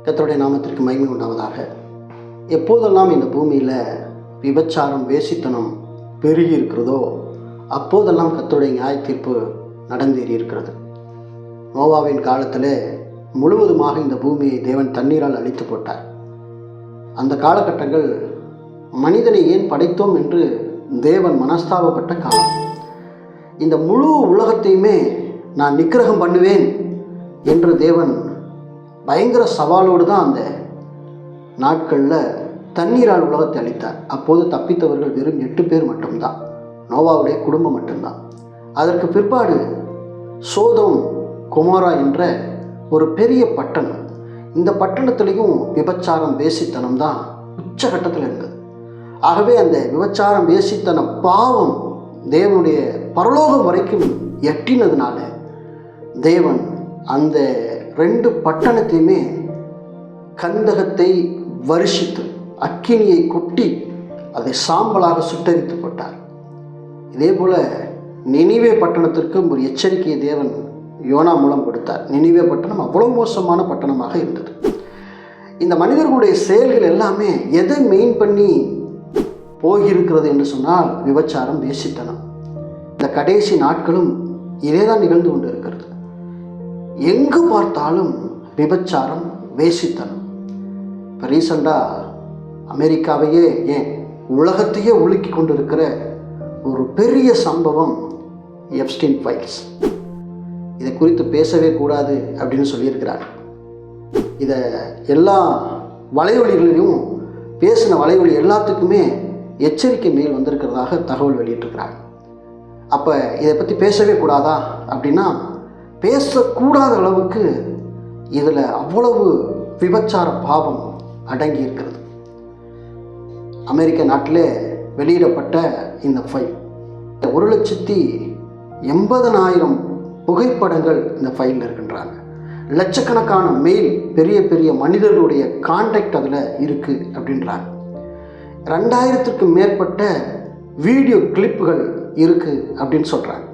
கர்த்தருடைய நாமத்திற்கு மகிமை உண்டாவதாக. எப்போதெல்லாம் இந்த பூமியில் விபச்சாரம் வேசித்தனம் பெருகி இருக்கிறதோ அப்போதெல்லாம் கர்த்தருடைய நியாய தீர்ப்பு நடந்தேறி இருக்கிறது. நோவாவின் காலத்தில் முழுவதுமாக இந்த பூமியை தேவன் தண்ணீரால் அழித்து போட்டார். அந்த காலகட்டங்கள் மனிதனை ஏன் படைத்தோம் என்று தேவன் மனஸ்தாபப்பட்ட காலம். இந்த முழு உலகத்தையுமே நான் நிக்கிரகம் பண்ணுவேன் என்று தேவன் பயங்கர சவாலோடு தான் அந்த நாட்களில் தண்ணீரால் உலகத்தை அளித்தார். அப்போது தப்பித்தவர்கள் வெறும் 8 பேர் மட்டும்தான், நோவாவுடைய குடும்பம் மட்டும்தான். அதற்கு பிற்பாடு சோதோம் கொமோரா என்ற ஒரு பெரிய பட்டணம், இந்த பட்டணத்திலையும் விபச்சாரம் வேசித்தனம் தான் உச்சகட்டத்தில் இருந்தது. ஆகவே அந்த விபச்சாரம் வேசித்தனம் பாவம் தேவனுடைய பரலோகம் வரைக்கும் எட்டினதுனால தேவன் அந்த 2 பட்டணத்தையுமே கந்தகத்தை வருஷித்து அக்கினியை கொட்டி அதை சாம்பலாக சுட்டரித்து போட்டார். இதே போல நினிவே பட்டணத்திற்கும் ஒரு எச்சரிக்கையை தேவன் யோனா மூலம் கொடுத்தார். நினிவே பட்டணம் அவ்வளவு மோசமான பட்டணமாக இருந்தது. இந்த மனிதர்களுடைய செயல்கள் எல்லாமே எதை மெயின் பண்ணி போகியிருக்கிறது என்று சொன்னால் விபச்சாரம் வேசித்தனம். இந்த கடைசி நாட்களும் இதே தான் நிகழ்ந்து கொண்டு இருக்கிறது. எங்கு பார்த்தாலும் விபச்சாரம் வேசித்தனம். இப்போ ரீசண்டாக அமெரிக்காவையே ஏன் உலகத்தையே உலுக்கி கொண்டு இருக்கிற ஒரு பெரிய சம்பவம் எப்ஸ்டீன் ஃபைல்ஸ். இதை குறித்து பேசவே கூடாது அப்படின்னு சொல்லியிருக்கிறார். இதை எல்லா வலைவலிகளிலும் பேசின வலைவலி எல்லாத்துக்குமே எச்சரிக்கை மேல் வந்திருக்கிறதாக தகவல் வெளியிட்டிருக்கிறாங்க. அப்போ இதை பற்றி பேசவே கூடாதா அப்படின்னா பேசக்கூடாத அளவுக்கு இதில் அவ்வளவு விபச்சார பாவம் அடங்கி இருக்கிறது. அமெரிக்க நாட்டிலே வெளியிடப்பட்ட இந்த ஃபைல் 1,80,000 புகைப்படங்கள் இந்த ஃபைலில் இருக்கின்றாங்க. லட்சக்கணக்கான மெயில், பெரிய பெரிய மனிதர்களுடைய கான்டாக்ட் அதில் இருக்குது அப்படின்றாங்க. 2000க்கும் மேற்பட்ட வீடியோ கிளிப்புகள் இருக்குது அப்படின்னு சொல்கிறாங்க.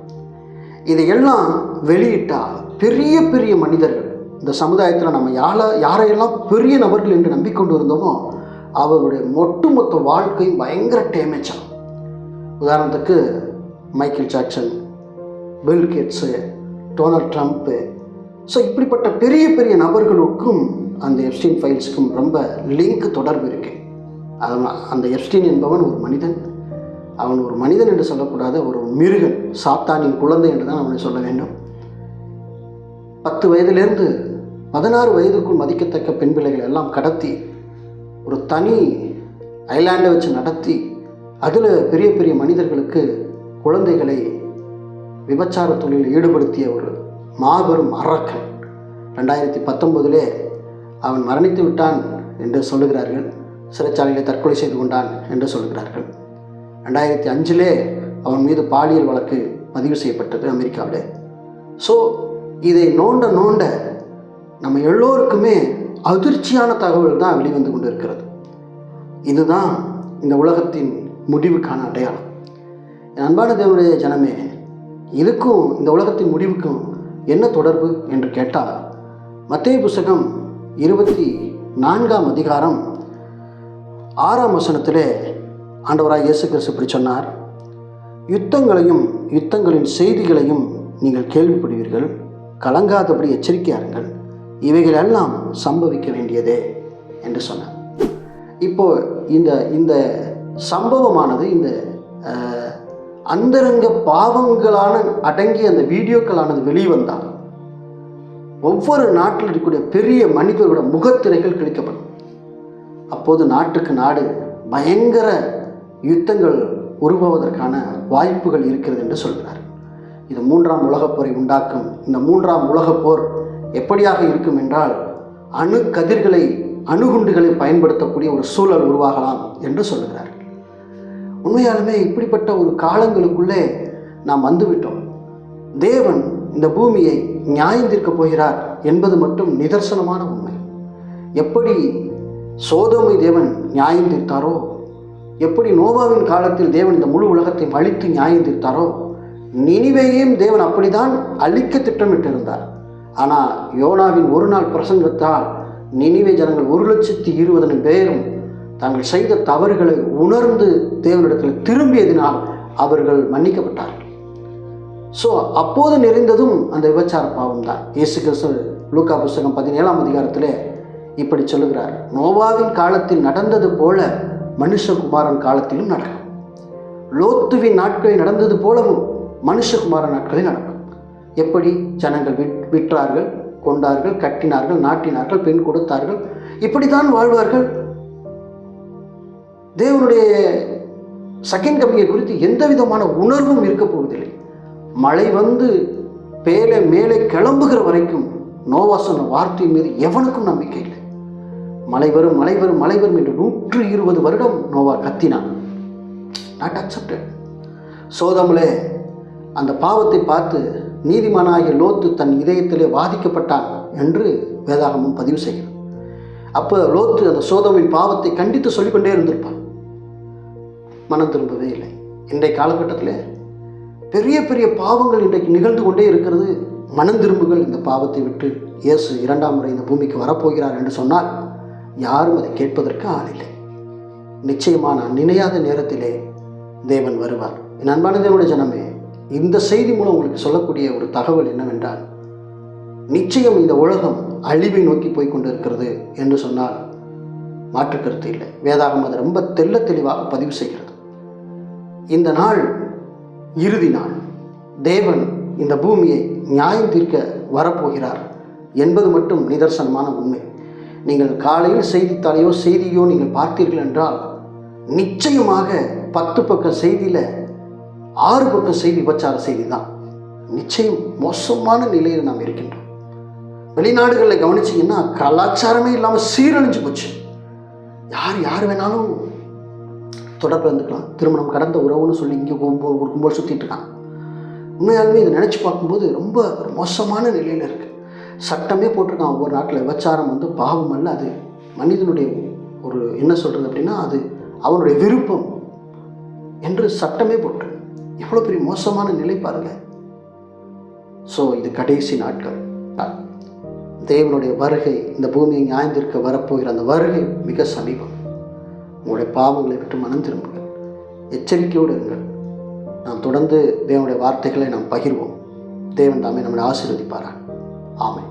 இதையெல்லாம் வெளியிட்டால் பெரிய பெரிய மனிதர்கள், இந்த சமுதாயத்தில் நம்ம யாரையெல்லாம் பெரிய நபர்கள் என்று நம்பிக்கொண்டு இருந்தோமோ அவருடைய ஒட்டுமொத்த வாழ்க்கையும் பயங்கர டேமேஜ் ஆகும். உதாரணத்துக்கு Michael Jackson, bill Ghats, Donald Trump, so இப்படிப்பட்ட பெரிய பெரிய நபர்களுக்கும் அந்த எப்ஸ்டீன் ஃபைல்ஸுக்கும் ரொம்ப லிங்க் தொடர்பு இருக்குது. அதனால் அந்த எப்ஸ்டீன் என்பவன் ஒரு மனிதன். அவன் ஒரு மனிதன் என்று சொல்லக்கூடாது, ஒரு மிருகன், சாத்தானின் குழந்தை என்று தான் அவனை சொல்ல வேண்டும். 10 வயதிலிருந்து 16 வயதுக்குள் மதிக்கத்தக்க பெண் பிள்ளைகள் எல்லாம் கடத்தி ஒரு தனி ஐலாண்டை வச்சு நடத்தி அதில் பெரிய பெரிய மனிதர்களுக்கு குழந்தைகளை விபச்சார தொழிலில் ஈடுபடுத்திய ஒரு மாபெரும் அரக்கன். 2019 அவன் மரணித்து விட்டான் என்று சொல்லுகிறார்கள். சிறைச்சாலையில் தற்கொலை செய்து கொண்டான் என்று சொல்லுகிறார்கள். 2005 அவன் மீது பாலியல் வழக்கு பதிவு செய்யப்பட்டது அமெரிக்காவில். ஸோ இதை நோண்ட நோண்ட நம்ம எல்லோருக்குமே அதிர்ச்சியான தகவல் தான் வெளிவந்து கொண்டு இருக்கிறது. இதுதான் இந்த உலகத்தின் முடிவுக்கான அடையாளம். என் அன்பான தேவனுடைய ஜனமே, இதுக்கும் இந்த உலகத்தின் முடிவுக்கும் என்ன தொடர்பு என்று கேட்டால், மத்தேயு புத்தகம் 24ஆம் அதிகாரம் 6ஆம் வசனத்திலே ஆண்டவராய் இயேசு கிறிஸ்து இப்படி சொன்னார்: யுத்தங்களையும் யுத்தங்களின் செய்திகளையும் நீங்கள் கேள்விப்படுவீர்கள், கலங்காதபடி எச்சரிக்கையாருங்கள், இவைகள் எல்லாம் சம்பவிக்க வேண்டியதே என்று சொன்னார். இப்போ இந்த சம்பவமானது, இந்த அந்தரங்க பாவங்களான அடங்கிய அந்த வீடியோக்களானது வெளிவந்தால் ஒவ்வொரு நாட்டில் இருக்கக்கூடிய பெரிய மனிதர்களோட முகத்திரைகள் கிழிக்கப்படும். அப்போது நாட்டுக்கு நாடு பயங்கர யுத்தங்கள் உருவாவதற்கான வாய்ப்புகள் இருக்கிறது என்று சொல்கிறார். இது 3ஆம் உலகப் போரை உண்டாக்கும். இந்த 3ஆம் உலகப் போர் எப்படியாக இருக்கும் என்றால், அணுகுண்டுகளை பயன்படுத்தக்கூடிய ஒரு சூழல் உருவாகலாம் என்று சொல்லுகிறார். உண்மையாலுமே இப்படிப்பட்ட ஒரு காலங்களுக்குள்ளே நாம் வந்துவிட்டோம். தேவன் இந்த பூமியை நியாயம் தீர்க்கப் போகிறார் என்பது மட்டும் நிதர்சனமான உண்மை. எப்படி சோதோமை தேவன் நியாயம் தீர்த்தாரோ, எப்படி நோவாவின் காலத்தில் தேவன் இந்த முழு உலகத்தை அழித்து நியாயம் தீர்த்தாரோ, நினிவேயையும் தேவன் அப்படிதான் அழிக்க திட்டமிட்டிருந்தார். ஆனால் யோனாவின் ஒரு நாள் பிரசங்கத்தால் நினிவே ஜனங்கள் 1,20,000 பேரும் தாங்கள் செய்த தவறுகளை உணர்ந்து தேவனிடத்தில் திரும்பியதினால் அவர்கள் மன்னிக்கப்பட்டார்கள். ஸோ அப்போது நிறைந்ததும் அந்த விபச்சார பாவம் தான். இயேசு கிறிஸ்து லூக்கா புஸ்தகம் 17ஆம் அதிகாரத்தில் இப்படி சொல்லுகிறார், நோவாவின் காலத்தில் நடந்தது போல மனுஷகுமாரன் காலத்திலும் நடக்கும். லோத்துவின் நாட்களில் நடந்தது போலவும் மனுஷகுமாரன் நாட்களில் நடக்கும். எப்படி? ஜனங்கள் விற்றார்கள், கொண்டார்கள், கட்டினார்கள், நாட்டினார்கள், பெண் கொடுத்தார்கள், இப்படித்தான் வாழ்வார்கள். தேவனுடைய செகண்ட் கமிங்கை குறித்து எந்த விதமான உணர்வும் இருக்க போவதில்லை. மழை வந்து மேலே கிளம்புகிற வரைக்கும் நோவா சொன்ன வார்த்தையின் மீது எவனுக்கும் நம்பிக்கை இல்லை. மழை வரும், மழை வரும், மழை வரும் என்று 120 வருடம் நோவா கத்தினான். Not accepted. சோதமிலே அந்த பாவத்தை பார்த்து நீதிமானாகிய லோத்து தன் இதயத்திலே வாதிக்கப்பட்டான் என்று வேதாகமம் பதிவு செய்கிறது. அப்போ லோத்து அந்த சோதமின் பாவத்தை கண்டித்து சொல்லிக்கொண்டே இருந்திருப்பான். மனம் திரும்பவே இல்லை. இன்றைய காலகட்டத்தில் பெரிய பெரிய பாவங்கள் இன்றைக்கு நிகழ்ந்து கொண்டே இருக்கிறது. மனம் திரும்புகள். இந்த பாவத்தை விட்டு இயேசு 2ஆம் முறை இந்த பூமிக்கு வரப்போகிறார் என்று சொன்னால் யாரும் அதை கேட்பதற்கு ஆள் இல்லை. நிச்சயமாக நான் நினையாத நேரத்திலே தேவன் வருவார். என் அன்பான தேவனுடைய ஜனமே, இந்த செய்தி மூலம் உங்களுக்கு சொல்லக்கூடிய ஒரு தகவல் என்னவென்றால், நிச்சயம் இந்த உலகம் அழிவை நோக்கி போய் கொண்டு இருக்கிறது என்று சொன்னால் மாற்று கருத்து இல்லை. வேதாகம் அதை ரொம்ப தெளிவாக பதிவு செய்கிறது. இந்த நாள் இறுதி நாள். தேவன் இந்த பூமியை நியாயம் தீர்க்க வரப்போகிறார் என்பது மட்டும் நிதர்சனமான உண்மை. நீங்கள் காலையில் செய்தியோ நீங்கள் பார்த்தீர்கள் என்றால் நிச்சயமாக 10 பக்க செய்தியில் 6 பக்க செய்தி விபச்சார செய்தி தான். நிச்சயம் மோசமான நிலையில் நாம் இருக்கின்றோம். வெளிநாடுகளில் கவனிச்சிங்கன்னா கலாச்சாரமே இல்லாமல் சீரழிஞ்சு போச்சு. யார் வேணாலும் தொடர்பு இருந்துக்கலாம். திருமணம் கடந்த உறவுன்னு சொல்லி இங்கே ஒரு கும்பல் சுற்றிட்டு இருக்காங்க. உண்மையாலுமே இதை நினச்சி பார்க்கும்போது ரொம்ப மோசமான நிலையில் இருக்குது. சட்டமே போட்டிருக்கான் ஒவ்வொரு நாட்டில். விபச்சாரம் வந்து பாவம் அல்ல, அது மனிதனுடைய ஒரு என்ன சொல்கிறது அப்படின்னா அது அவனுடைய விருப்பம் என்று சட்டமே போட்டு. எவ்வளோ பெரிய மோசமான நிலை பாருங்கள். ஸோ இது கடைசி நாட்கள். தேவனுடைய வருகை, இந்த பூமியை நியாயந்திருக்க வரப்போகிற அந்த வருகை மிக சமீபம். உங்களுடைய பாவங்களை விட்டு மனம் திரும்புங்கள். எச்சரிக்கையோடு இருங்கள். நாம் தொடர்ந்து தேவனுடைய வார்த்தைகளை நாம் பகிர்வோம். தேவன் தாமே நம்மளை ஆசீர்வதிப்பாராக. ஆமென்.